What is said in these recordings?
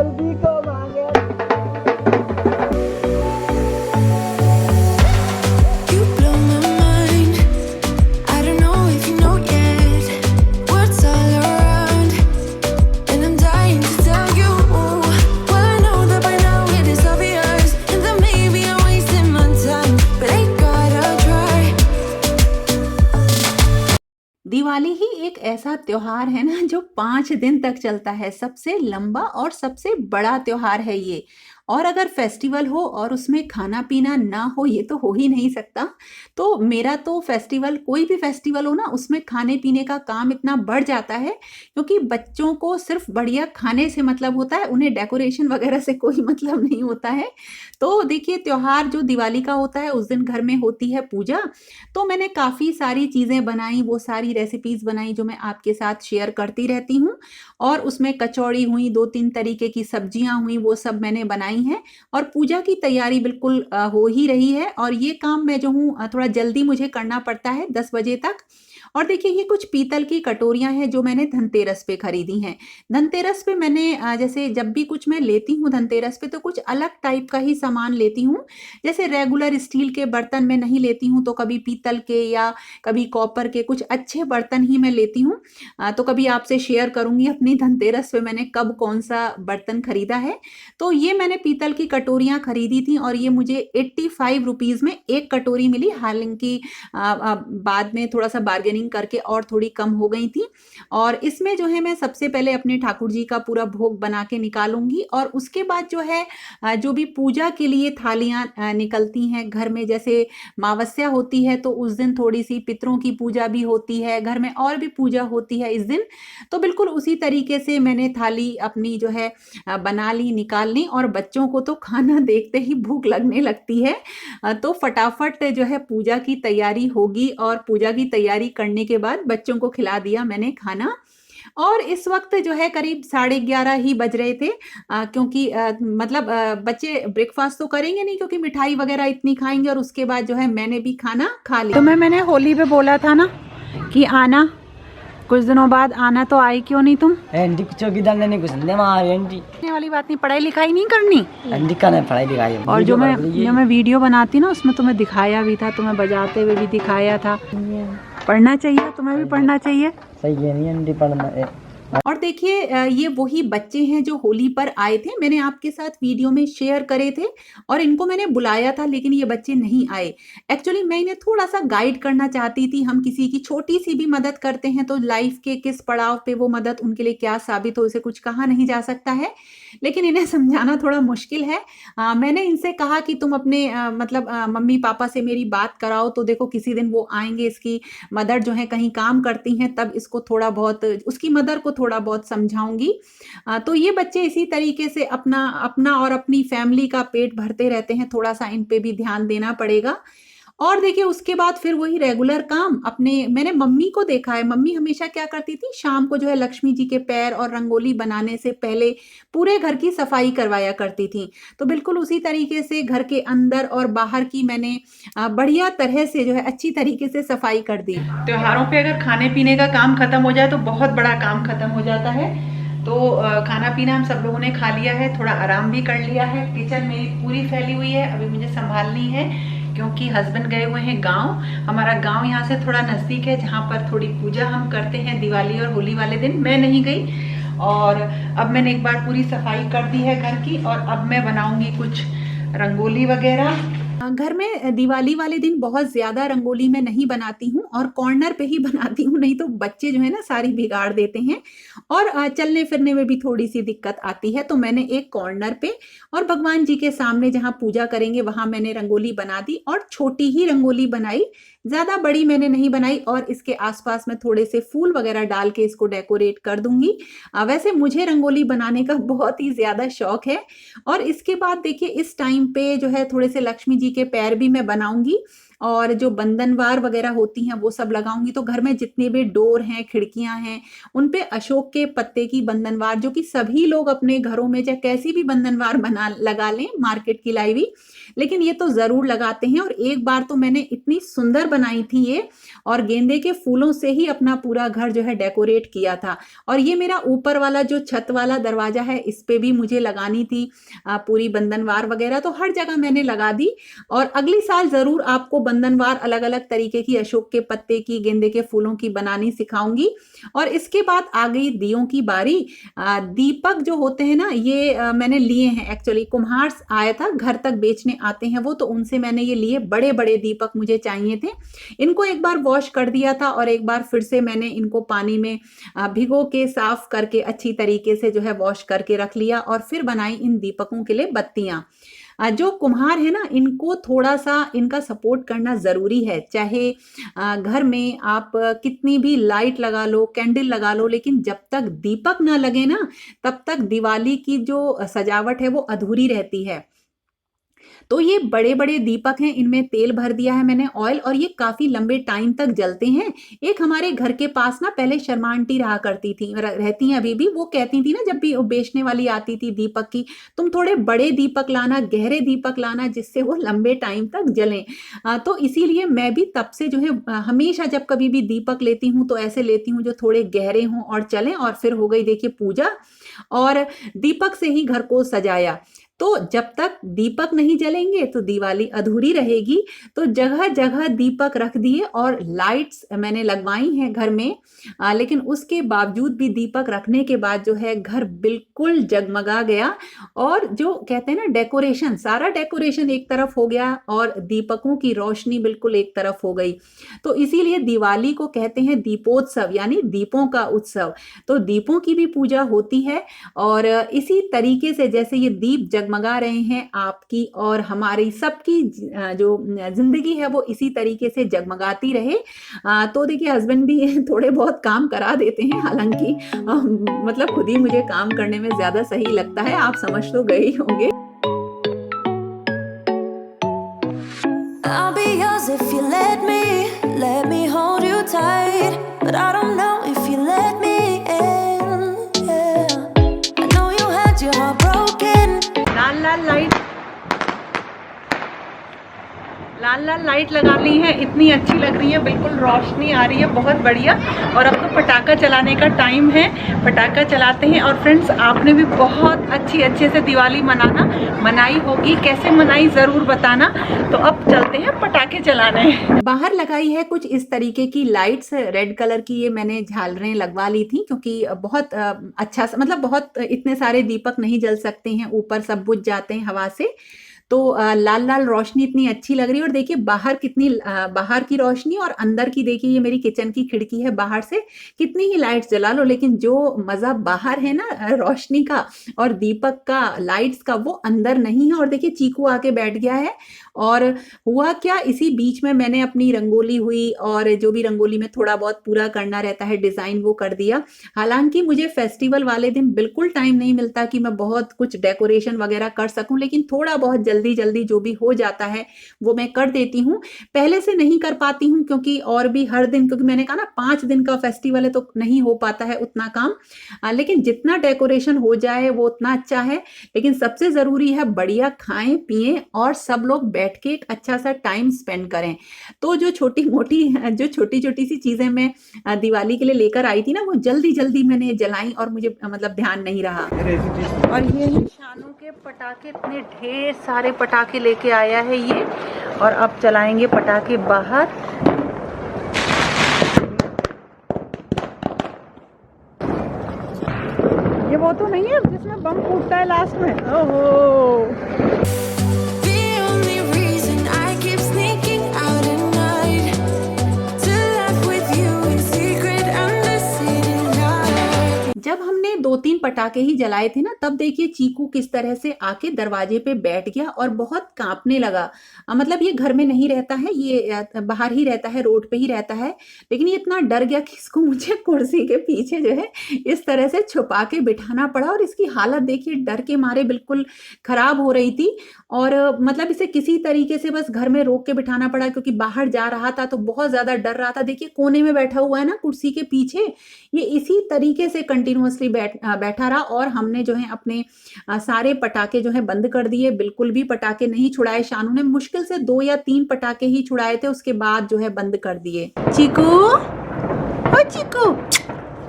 जल्दी को मांगे। You blow my mind. I don't know if you know yet. Words all around, and I'm dying to tell you. Well, I know that by now it is obvious, and that maybe I'm wasting my time, but I gotta try. Diwali ही एक ऐसा त्योहार है ना जो 5 दिन तक चलता है। सबसे लंबा और सबसे बड़ा त्योहार है ये। और अगर फेस्टिवल हो और उसमें खाना पीना ना हो, ये तो हो ही नहीं सकता। तो मेरा तो फेस्टिवल, कोई भी फेस्टिवल हो ना, उसमें खाने पीने का काम इतना बढ़ जाता है, क्योंकि बच्चों को सिर्फ बढ़िया खाने से मतलब होता है, उन्हें डेकोरेशन वगैरह से कोई मतलब नहीं होता है। तो देखिए, त्योहार जो दिवाली का होता है उस दिन घर में होती है पूजा। तो मैंने काफ़ी सारी चीज़ें बनाई, वो सारी रेसिपीज़ बनाई जो मैं आपके साथ शेयर करती रहती हूँ। और उसमें कचौड़ी हुई, 2-3 तरीके की सब्जियां हुई, वो सब मैंने बनाई हैं। और पूजा की तैयारी बिल्कुल हो ही रही है। और ये काम मैं जो हूँ थोड़ा जल्दी मुझे करना पड़ता है 10 बजे तक। और देखिए, ये कुछ पीतल की कटोरियां हैं जो मैंने धनतेरस पे खरीदी हैं। धनतेरस पे मैंने जैसे जब भी कुछ मैं लेती हूँ धनतेरस पे, तो कुछ अलग टाइप का ही सामान लेती हूँ। जैसे रेगुलर स्टील के बर्तन मैं नहीं लेती हूँ, तो कभी पीतल के या कभी कॉपर के कुछ अच्छे बर्तन ही मैं लेती हूँ। तो कभी आपसे शेयर करूंगी अपनी धनतेरस पे मैंने कब कौन सा बर्तन खरीदा है। तो ये मैंने पीतल की कटोरियां खरीदी थी, और ये मुझे 85 रुपीज़ में एक कटोरी मिली। हालांकि बाद में थोड़ा सा बार्गेनिंग करके और थोड़ी कम हो गई थी। और इसमें जो है मैं सबसे पहले अपने ठाकुर जी का पूरा भोग बना के निकालूंगी, और उसके बाद जो है जो भी पूजा के लिए थालियां निकलती हैं घर में, जैसे मावस्या होती है तो उस दिन थोड़ी सी पितरों की पूजा भी होती है घर में, और भी पूजा होती है इस दिन। तो बिल्कुल उसी तरीके से मैंने थाली अपनी जो है बना ली, निकाल ली। और बच्चों को तो खाना देखते ही भूख लगने लगती है। तो फटाफट जो है पूजा की तैयारी होगी, और पूजा की तैयारी करने के बाद बच्चों को खिला दिया मैंने खाना। और इस वक्त जो है करीब 11:30 ही बज रहे थे। क्योंकि मतलब बच्चे ब्रेकफास्ट तो करेंगे नहीं, क्योंकि मिठाई वगैरह इतनी खाएंगे। और उसके बाद जो है मैंने भी खाना खा लिया। तो मैंने होली पे बोला था ना कि आना, कुछ दिनों बाद आना, तो आई क्यों नहीं तुम? एंटी चौकीदार ने नहीं कुछ नहीं मारी एंटी। करने वाली बात नहीं, पढ़ाई लिखाई नहीं करनी। एंटी का नहीं पढ़ाई लिखाई। और जो मैं वीडियो बनाती ना, उसमें तुम्हें दिखाया भी था, तुम्हें बजाते हुए भी दिखाया था। पढ़ना चाहिए, तुम्हें भी पढ़ना चाहिए। सही है नहीं एंटी पढ़ना है। और देखिए, ये वही बच्चे हैं जो होली पर आए थे, मैंने आपके साथ वीडियो में शेयर करे थे। और इनको मैंने बुलाया था, लेकिन ये बच्चे नहीं आए। एक्चुअली मैं इन्हें थोड़ा सा गाइड करना चाहती थी। हम किसी की छोटी सी भी मदद करते हैं तो लाइफ के किस पड़ाव पे वो मदद उनके लिए क्या साबित हो, इसे कुछ कहा नहीं जा सकता है। लेकिन इन्हें समझाना थोड़ा मुश्किल है। मैंने इनसे कहा कि तुम अपने मतलब मम्मी पापा से मेरी बात कराओ, तो देखो किसी दिन वो आएंगे। इसकी मदर जो है कहीं काम करती हैं, तब इसको थोड़ा बहुत, उसकी मदर को थोड़ा बहुत समझाऊंगी। तो ये बच्चे इसी तरीके से अपना अपना और अपनी फैमिली का पेट भरते रहते हैं। थोड़ा सा इन पे भी ध्यान देना पड़ेगा। और देखिए, उसके बाद फिर वही रेगुलर काम अपने। मैंने मम्मी को देखा है, मम्मी हमेशा क्या करती थी, शाम को जो है लक्ष्मी जी के पैर और रंगोली बनाने से पहले पूरे घर की सफाई करवाया करती थी। तो बिल्कुल उसी तरीके से घर के अंदर और बाहर की मैंने बढ़िया तरह से जो है अच्छी तरीके से सफाई कर दी। त्योहारों पे अगर खाने पीने का काम खत्म हो जाए तो बहुत बड़ा काम खत्म हो जाता है। तो खाना पीना हम सब लोगों ने खा लिया है, थोड़ा आराम भी कर लिया है। किचन मेरी पूरी फैली हुई है, अभी मुझे संभालनी है, क्योंकि हस्बैंड गए हुए हैं गांव। हमारा गांव यहाँ से थोड़ा नज़दीक है, जहाँ पर थोड़ी पूजा हम करते हैं दिवाली और होली वाले दिन। मैं नहीं गई। और अब मैंने एक बार पूरी सफाई कर दी है घर की, और अब मैं बनाऊंगी कुछ रंगोली वगैरह। घर में दिवाली वाले दिन बहुत ज़्यादा रंगोली मैं नहीं बनाती हूँ, और कॉर्नर पे ही बनाती हूँ, नहीं तो बच्चे जो है ना सारी बिगाड़ देते हैं। और चलने फिरने में भी थोड़ी सी दिक्कत आती है। तो मैंने एक कॉर्नर पे और भगवान जी के सामने जहाँ पूजा करेंगे वहाँ मैंने रंगोली बना दी, और छोटी ही रंगोली बनाई, ज़्यादा बड़ी मैंने नहीं बनाई। और इसके आसपास में थोड़े से फूल वगैरह डाल के इसको डेकोरेट कर दूंगी। वैसे मुझे रंगोली बनाने का बहुत ही ज़्यादा शौक है। और इसके बाद देखिए, इस टाइम पे जो है थोड़े से लक्ष्मी जी के पैर भी मैं बनाऊंगी। और जो बंधनवार वगैरह होती हैं वो सब लगाऊंगी। तो घर में जितने भी डोर हैं, खिड़कियां हैं, उन पे अशोक के पत्ते की बंधनवार, जो कि सभी लोग अपने घरों में चाहे कैसी भी बंधनवार बना लगा लें, मार्केट की लाई हुई, लेकिन ये तो जरूर लगाते हैं। और एक बार तो मैंने इतनी सुंदर बनाई थी ये, और गेंदे के फूलों से ही अपना पूरा घर जो है डेकोरेट किया था। और ये मेरा ऊपर वाला जो छत वाला दरवाजा है, इस पे भी मुझे लगानी थी पूरी बंधनवार वगैरह, तो हर जगह मैंने लगा दी। और अगली साल जरूर आपको बंधनवार अलग अलग तरीके की अशोक के पत्ते की, गेंदे के फूलों की बनानी सिखाऊंगी। और इसके बाद आ गई दियों की बारी। दीपक जो होते हैं ना, ये मैंने लिए हैं, एक्चुअली कुम्हार आया था, घर तक बेचने आते हैं वो, तो उनसे मैंने ये लिए। बड़े बड़े दीपक मुझे चाहिए थे। इनको एक बार वॉश कर दिया था और एक बार फिर से मैंने इनको पानी में भिगो के साफ करके अच्छी तरीके से जो है वॉश करके रख लिया, और फिर बनाई इन दीपकों के लिए बत्तियां। जो कुम्हार है ना, इनको थोड़ा सा इनका सपोर्ट करना ज़रूरी है। चाहे घर में आप कितनी भी लाइट लगा लो, कैंडल लगा लो, लेकिन जब तक दीपक ना लगे ना, तब तक दिवाली की जो सजावट है वो अधूरी रहती है। तो ये बड़े बड़े दीपक हैं, इनमें तेल भर दिया है मैंने, ऑयल, और ये काफी लंबे टाइम तक जलते हैं। एक हमारे घर के पास ना पहले शर्मा आंटी रहा करती थी, रहती हैं अभी भी, वो कहती थी ना जब भी बेचने वाली आती थी दीपक की, तुम थोड़े बड़े दीपक लाना, गहरे दीपक लाना, जिससे वो लंबे टाइम तक जलें। तो इसीलिए मैं भी तब से जो है हमेशा जब कभी भी दीपक लेती हूँ तो ऐसे लेती हूँ जो थोड़े गहरे हों और चलें। और फिर हो गई देखिए पूजा, और दीपक से ही घर को सजाया। तो जब तक दीपक नहीं जलेंगे तो दिवाली अधूरी रहेगी। तो जगह जगह दीपक रख दिए और लाइट्स मैंने लगवाई हैं घर में, लेकिन उसके बावजूद भी दीपक रखने के बाद जो है घर बिल्कुल जगमगा गया। और जो कहते हैं ना डेकोरेशन, सारा डेकोरेशन एक तरफ हो गया और दीपकों की रोशनी बिल्कुल एक तरफ हो गई। तो इसीलिए दिवाली को कहते हैं दीपोत्सव, यानी दीपों का उत्सव। तो दीपों की भी पूजा होती है, और इसी तरीके से जैसे ये दीप जगमगा रहे हैं, आपकी और हमारी सबकी जो जिंदगी है वो इसी तरीके से जगमगाती रहे। तो देखिए हस्बैंड भी थोड़े बहुत काम करा देते हैं, हालांकि मतलब खुद ही मुझे काम करने में ज्यादा सही लगता है, आप समझ तो गए ही होंगे। I'll be yours if you let me hold you tight, but I don't know if you let me in, yeah. I know you had your heart broken. Lal Lal light लगा ली है, इतनी अच्छी लग रही है, बिल्कुल रोशनी आ रही है, बहुत बढ़िया। और अब तो पटाखा चलाने का टाइम है, पटाखा चलाते हैं। और फ्रेंड्स, आपने भी बहुत अच्छे से दिवाली मनाई होगी, कैसे मनाई ज़रूर बताना। तो अब चलते हैं पटाखे चलाने। बाहर लगाई है कुछ इस तरीके की लाइट्स, रेड कलर की, ये मैंने झालरें लगवा ली थी, क्योंकि बहुत अच्छा, मतलब बहुत इतने सारे दीपक नहीं जल सकते हैं, ऊपर सब बुझ जाते हैं हवा से। तो लाल लाल रोशनी इतनी अच्छी लग रही है। और देखिए बाहर कितनी बाहर की रोशनी, और अंदर की देखिए, ये मेरी किचन की खिड़की है, बाहर से कितनी ही लाइट्स जला लो, लेकिन जो मज़ा बाहर है ना रोशनी का और दीपक का, लाइट्स का, वो अंदर नहीं है। और देखिए चीकू आके बैठ गया है। और हुआ क्या, इसी बीच में मैंने अपनी रंगोली हुई, और जो भी रंगोली में थोड़ा बहुत पूरा करना रहता है डिज़ाइन, वो कर दिया। हालांकि मुझे फेस्टिवल वाले दिन बिल्कुल टाइम नहीं मिलता कि मैं बहुत कुछ डेकोरेशन वगैरह कर सकूं, लेकिन थोड़ा बहुत जल्दी जो भी हो जाता है वो मैं कर देती हूँ। पहले से नहीं कर पाती हूँ, क्योंकि और भी हर दिन, क्योंकि मैंने कहा ना 5 दिन का फेस्टिवल है, तो नहीं हो पाता है उतना काम। लेकिन जितना डेकोरेशन हो जाए वो उतना अच्छा है। लेकिन सबसे ज़रूरी है बढ़िया खाएं पिएं और सब लोग बैठ के एक अच्छा सा टाइम स्पेंड करें। तो जो छोटी छोटी सी चीज़ें मैं दिवाली के लिए लेकर आई थी ना, वो जल्दी मैंने जलाई, और मुझे मतलब ध्यान नहीं रहा। और ये शानू के पटाखे, इतने ढेर सारे पटाखे लेके आया है ये। और अब चलाएंगे पटाखे बाहर। ये वो तो नहीं है जिसमें बम फूटता है लास्ट में? ओहो, The only reason I keep sneaking out at night to laugh with you in secret under city lights. जब हमने 2-3 पटाखे ही जलाए थे ना, तब देखिए चीकू किस तरह से आके दरवाजे पे बैठ गया और बहुत कांपने लगा। मतलब ये घर में नहीं रहता है, ये बाहर ही रहता है, रोड पे ही रहता है, लेकिन ये इतना डर गया कि इसको मुझे कुर्सी के पीछे जो है इस तरह से छुपा के बिठाना पड़ा। और इसकी हालत देखिए डर के मारे बिल्कुल खराब हो रही थी। और मतलब इसे किसी तरीके से बस घर में रोक के बिठाना पड़ा, क्योंकि बाहर जा रहा था तो बहुत ज्यादा डर रहा था। देखिए कोने में बैठा हुआ है ना कुर्सी के पीछे, ये इसी तरीके से कंटिन्यूअसली बैठा रहा। और हमने जो है अपने सारे पटाखे जो है बंद कर दिए, बिल्कुल भी पटाखे नहीं छुड़ाए। शानू ने मुश्किल से 2 या 3 पटाखे ही छुड़ाए थे, उसके बाद जो है बंद कर दिए। चीकू, ओ चीकू,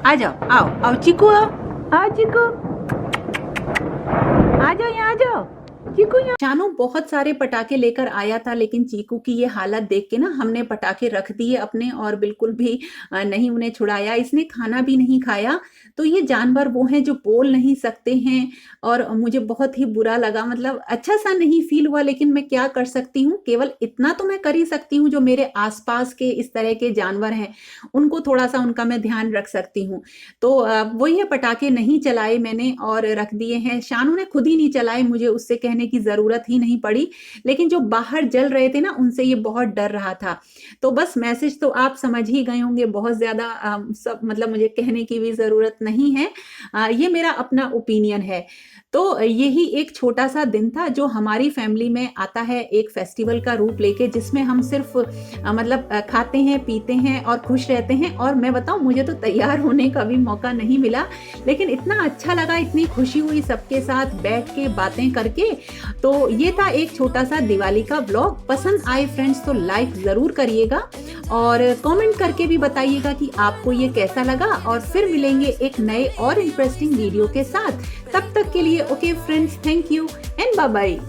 आ जाओ, आओ आओ चीकू, आओ चीकू, आ जाओ यहाँ आ जाओ चीकू। शानू बहुत सारे पटाखे लेकर आया था, लेकिन चीकू की ये हालत देख के ना हमने पटाखे रख दिए अपने, और बिल्कुल भी नहीं उन्हें छुड़ाया। इसने खाना भी नहीं खाया। तो ये जानवर वो हैं जो बोल नहीं सकते हैं, और मुझे बहुत ही बुरा लगा, मतलब अच्छा सा नहीं फील हुआ। लेकिन मैं क्या कर सकती हूँ, केवल इतना तो मैं कर ही सकती हूँ, जो मेरे आसपास के इस तरह के जानवर हैं उनको थोड़ा सा उनका मैं ध्यान रख सकती हूँ। तो वही है, पटाखे नहीं चलाए मैंने और रख दिए हैं। शानू ने खुद ही नहीं चलाए, मुझे उससे कहने की जरूरत ही नहीं पड़ी। लेकिन जो बाहर जल रहे थे ना, उनसे ये बहुत डर रहा था। तो बस मैसेज तो आप समझ ही गए होंगे, बहुत ज्यादा सब मतलब मुझे कहने की भी जरूरत नहीं है। ये मेरा अपना ओपिनियन है। तो यही एक छोटा सा दिन था जो हमारी फैमिली में आता है एक फेस्टिवल का रूप लेके, जिसमें हम सिर्फ मतलब खाते हैं, पीते हैं और खुश रहते हैं। और मैं बताऊं, मुझे तो तैयार होने का भी मौका नहीं मिला, लेकिन इतना अच्छा लगा, इतनी खुशी हुई सबके साथ बैठ के बातें करके। तो ये था एक छोटा सा दिवाली का व्लॉग। पसंद आए फ्रेंड्स तो लाइक जरूर करिएगा, और कमेंट करके भी बताइएगा कि आपको ये कैसा लगा। और फिर मिलेंगे एक नए और इंटरेस्टिंग वीडियो के साथ। तब तक के लिए okay friends, thank you and bye bye.